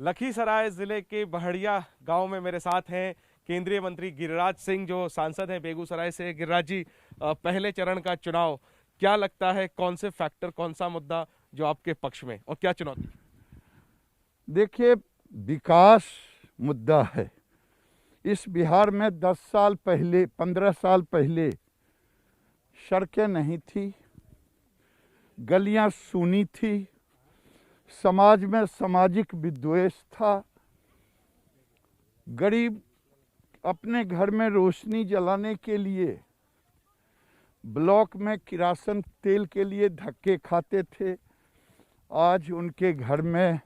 लखीसराय जिले के बहड़िया गांव में मेरे साथ हैं केंद्रीय मंत्री गिरिराज सिंह, जो सांसद हैं बेगूसराय से। गिरिराज जी, पहले चरण का चुनाव, क्या लगता है कौन से फैक्टर, कौन सा मुद्दा जो आपके पक्ष में, और क्या चुनौती? देखिए, विकास मुद्दा है। इस बिहार में 10 साल पहले, 15 साल पहले सड़कें नहीं थी, गलियां सूनी थी, समाज में सामाजिक विद्वेष था। गरीब अपने घर में रोशनी जलाने के लिए ब्लॉक में किरासन तेल के लिए धक्के खाते थे। आज उनके घर में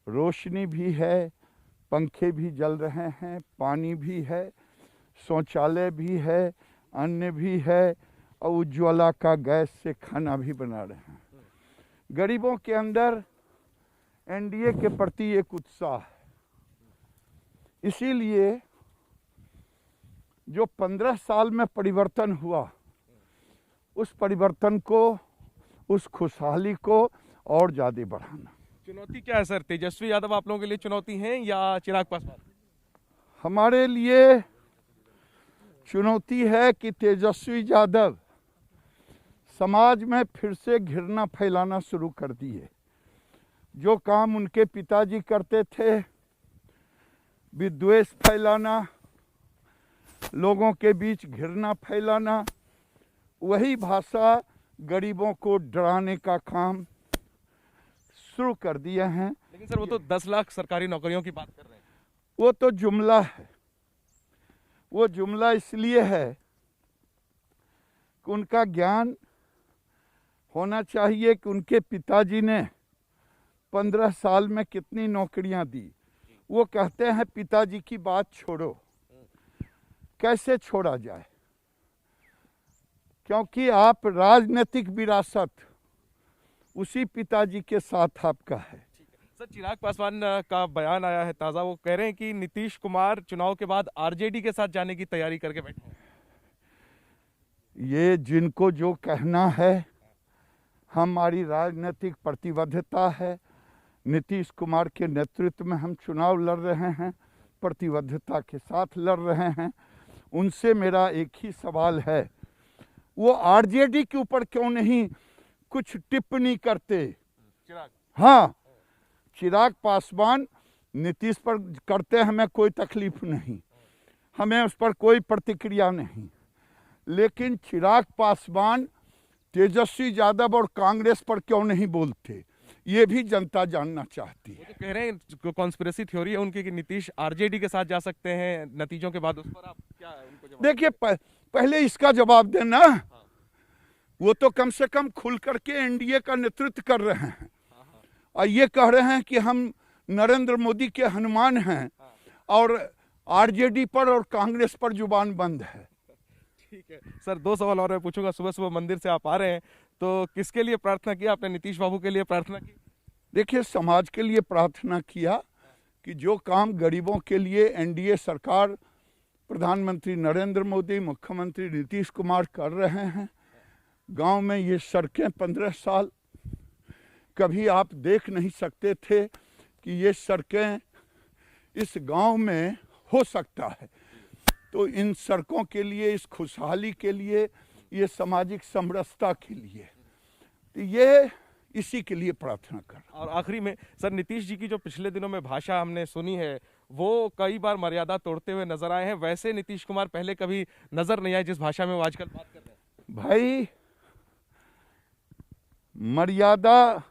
रोशनी भी है, पंखे भी जल रहे हैं, पानी भी है, शौचालय भी है, अन्न भी है, और उज्ज्वला का गैस से खाना भी बना रहे हैं। गरीबों के अंदर एनडीए के प्रति एक उत्साह है। इसीलिए जो 15 साल में परिवर्तन हुआ, उस परिवर्तन को, उस खुशहाली को और ज़्यादा बढ़ाना। चुनौती क्या है सर? तेजस्वी यादव आप लोगों के लिए चुनौती है या चिराग पासवान? हमारे लिए चुनौती है कि तेजस्वी यादव समाज में फिर से घृणा फैलाना शुरू कर दिए। जो काम उनके पिताजी करते थे, विद्वेष फैलाना, लोगों के बीच घृणा फैलाना, वही भाषा गरीबों को डराने का काम शुरू कर दिए हैं। लेकिन सर, वो तो 10 लाख सरकारी नौकरियों की बात कर रहे हैं। वो तो जुमला है। वो जुमला इसलिए है कि उनका ज्ञान होना चाहिए कि उनके पिताजी ने 15 साल में कितनी नौकरियां दी। वो कहते हैं पिताजी की बात छोड़ो, कैसे छोड़ा जाए, क्योंकि आप राजनीतिक विरासत उसी पिताजी के साथ आपका है। सर, चिराग पासवान का बयान आया है ताज़ा, वो कह रहे हैं कि नीतीश कुमार चुनाव के बाद आरजेडी के साथ जाने की तैयारी करके बैठे हैं। ये जिनको जो कहना है, हमारी राजनीतिक प्रतिबद्धता है। नीतीश कुमार के नेतृत्व में हम चुनाव लड़ रहे हैं, प्रतिबद्धता के साथ लड़ रहे हैं। उनसे मेरा एक ही सवाल है, वो आरजेडी के ऊपर क्यों नहीं कुछ टिप्पणी करते? चिराग, हाँ, चिराग पासवान नीतीश पर करते हैं, हमें कोई तकलीफ नहीं, हमें उस पर कोई प्रतिक्रिया नहीं। लेकिन चिराग पासवान तेजस्वी यादव और कांग्रेस पर क्यों नहीं बोलते, ये भी जनता जानना चाहती है। वो तो कह रहे हैं कॉन्स्पिरेसी थ्योरी है उनकी कि नीतीश आरजेडी के साथ जा सकते हैं नतीजों के बाद। उस पर आप क्या उनको जवाब? देखिए, पहले इसका जवाब देना। हाँ। वो तो कम से कम खुल करके एनडीए का नेतृत्व कर रहे हैं, और ये कह रहे हैं कि हम नरेंद्र मोदी के हनुमान हैं, और आरजेडी पर और कांग्रेस पर जुबान बंद है। ठीक है सर, 2 सवाल और मैं पूछूंगा। सुबह सुबह मंदिर से आप आ रहे हैं, तो किसके लिए प्रार्थना किया आपने? नीतीश बाबू के लिए प्रार्थना की? देखिए, समाज के लिए प्रार्थना किया कि जो काम गरीबों के लिए एनडीए सरकार, प्रधानमंत्री नरेंद्र मोदी, मुख्यमंत्री नीतीश कुमार कर रहे हैं। गांव में ये सड़कें 15 साल कभी आप देख नहीं सकते थे कि ये सड़कें इस गांव में हो सकता है। तो इन सड़कों के लिए, इस खुशहाली के लिए, ये सामाजिक समरसता के लिए, तो ये इसी के लिए प्रार्थना कर। और आखिरी में सर, नीतीश जी की जो पिछले दिनों में भाषा हमने सुनी है, वो कई बार मर्यादा तोड़ते हुए नजर आए हैं। वैसे नीतीश कुमार पहले कभी नजर नहीं आए जिस भाषा में वो आजकल बात कर रहे हैं। भाई, मर्यादा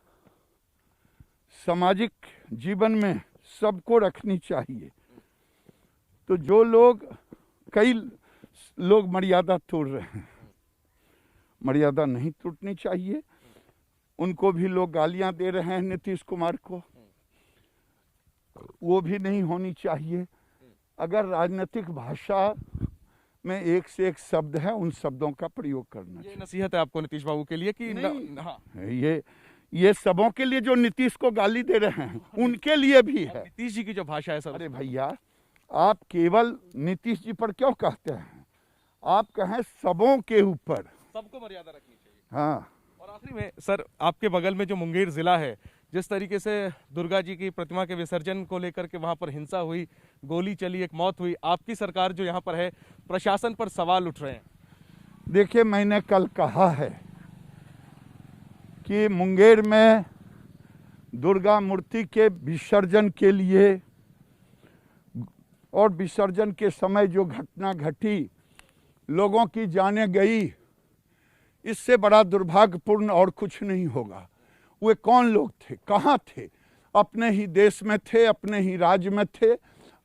सामाजिक जीवन में सबको रखनी चाहिए। तो जो लोग, कई लोग मर्यादा तोड़ रहे हैं, मर्यादा नहीं टूटनी चाहिए। उनको भी लोग गालियां दे रहे हैं नीतीश कुमार को, वो भी नहीं होनी चाहिए। अगर राजनीतिक भाषा में एक से एक शब्द है, उन शब्दों का प्रयोग करना चाहिए। ये नसीहत है आपको नीतीश बाबू के लिए कि हाँ, ये सबों के लिए जो नीतीश को गाली दे रहे हैं, उनके लिए भी है। नीतीश जी की जो भाषा है सर, अरे भैया, आप केवल नीतीश जी पर क्यों कहते हैं? आप कहें सबों के ऊपर, सबको मर्यादा रखनी चाहिए। हाँ। और आखिरी में सर, आपके बगल में जो मुंगेर जिला है, जिस तरीके से दुर्गा जी की प्रतिमा के विसर्जन को लेकर के वहां पर हिंसा हुई, गोली चली, एक मौत हुई, आपकी सरकार जो यहाँ पर है, प्रशासन पर सवाल उठ रहे हैं। देखिए, मैंने कल कहा है कि मुंगेर में दुर्गा मूर्ति के विसर्जन के लिए और विसर्जन के समय जो घटना घटी, लोगों की जानें गई, इससे बड़ा दुर्भाग्यपूर्ण और कुछ नहीं होगा। वे कौन लोग थे, कहाँ थे? अपने ही देश में थे, अपने ही राज्य में थे,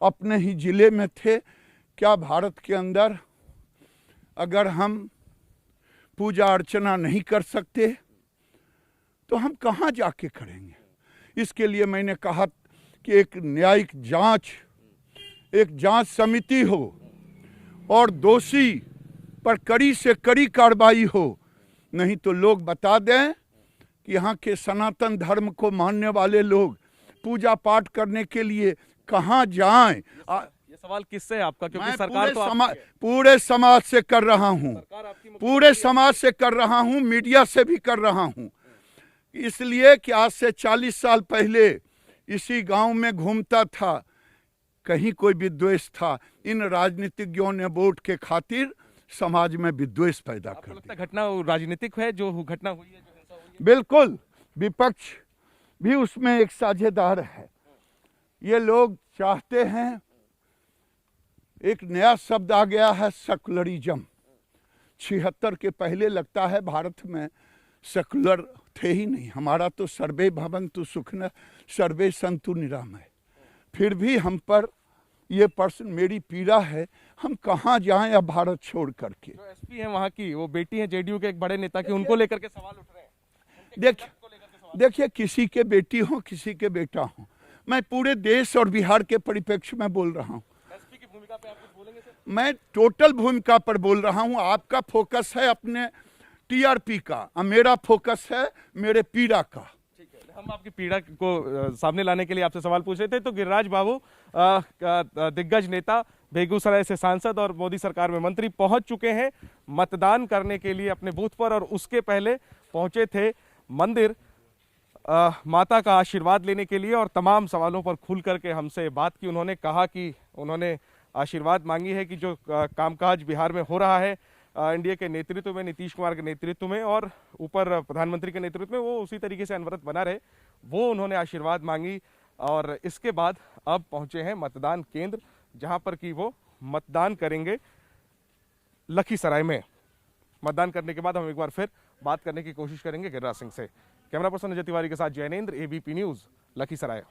अपने ही जिले में थे। क्या भारत के अंदर अगर हम पूजा अर्चना नहीं कर सकते तो हम कहाँ जाके करेंगे? इसके लिए मैंने कहा कि एक न्यायिक जांच, एक जांच समिति हो और दोषी पर कड़ी से कड़ी कार्रवाई हो, नहीं तो लोग बता दें कि यहाँ के सनातन धर्म को मानने वाले लोग पूजा पाठ करने के लिए कहाँ जाएं। ये सवाल किससे है आपका? क्योंकि मैं सरकार पूरे समाज से कर रहा हूँ, पूरे समाज से कर रहा हूँ, मीडिया से भी कर रहा हूँ। इसलिए कि आज से 40 साल पहले इसी गांव में घूमता था, कहीं कोई विद्वेष था। इन राजनीतिज्ञों ने वोट के खातिर समाज में विद्वेष पैदा कर दिया। घटना राजनीतिक है जो घटना हुई है, जो हिंसा हुई है? बिल्कुल, विपक्ष भी उसमें एक साझेदार है। ये लोग चाहते हैं, एक नया शब्द आ गया है, सेकुलरिज्म। 76 के पहले लगता है भारत में सेकुलर थे ही नहीं। हमारा तो सर्वे भवन्तु सुखिनः सर्वे सन्तु निरामयः। फिर भी हम पर ये प्रश्न, मेरी पीड़ा है, हम कहाँ जाएं अब भारत छोड़ करके। जो एसपी है वहाँ की, वो बेटी है जेडीयू के एक बड़े नेता की, उनको लेकर के सवाल उठ रहे हैं। देखिए, किसी के बेटी हो, किसी के बेटा हो, मैं पूरे देश और बिहार के परिप्रेक्ष्य में बोल रहा हूँ। एसपी की भूमिका पे आप कुछ बोलेंगे सर? मैं टोटल भूमिका पर बोल रहा हूँ। आपका फोकस है अपने टीआरपी का और मेरा फोकस है मेरे पीड़ा का। ठीक है, हम आपकी पीड़ा को सामने लाने के लिए आपसे सवाल पूछ रहे थे। तो गिरिराज बाबू, दिग्गज नेता, बेगूसराय से सांसद और मोदी सरकार में मंत्री, पहुंच चुके हैं मतदान करने के लिए अपने बूथ पर, और उसके पहले पहुंचे थे मंदिर माता का आशीर्वाद लेने के लिए, और तमाम सवालों पर खुल करके हमसे बात की। उन्होंने कहा कि उन्होंने आशीर्वाद मांगी है कि जो कामकाज बिहार में हो रहा है एनडीए के नेतृत्व में, नीतीश कुमार के नेतृत्व में और ऊपर प्रधानमंत्री के नेतृत्व में, वो उसी तरीके से अनवरत बना रहे, वो उन्होंने आशीर्वाद मांगी। और इसके बाद अब पहुंचे हैं मतदान केंद्र, जहां पर कि वो मतदान करेंगे लखीसराय में। मतदान करने के बाद हम एक बार फिर बात करने की कोशिश करेंगे गिरिराज सिंह से। कैमरा पर्सन अजय तिवारी के साथ जैनेंद्र, एबीपी न्यूज, लखीसराय।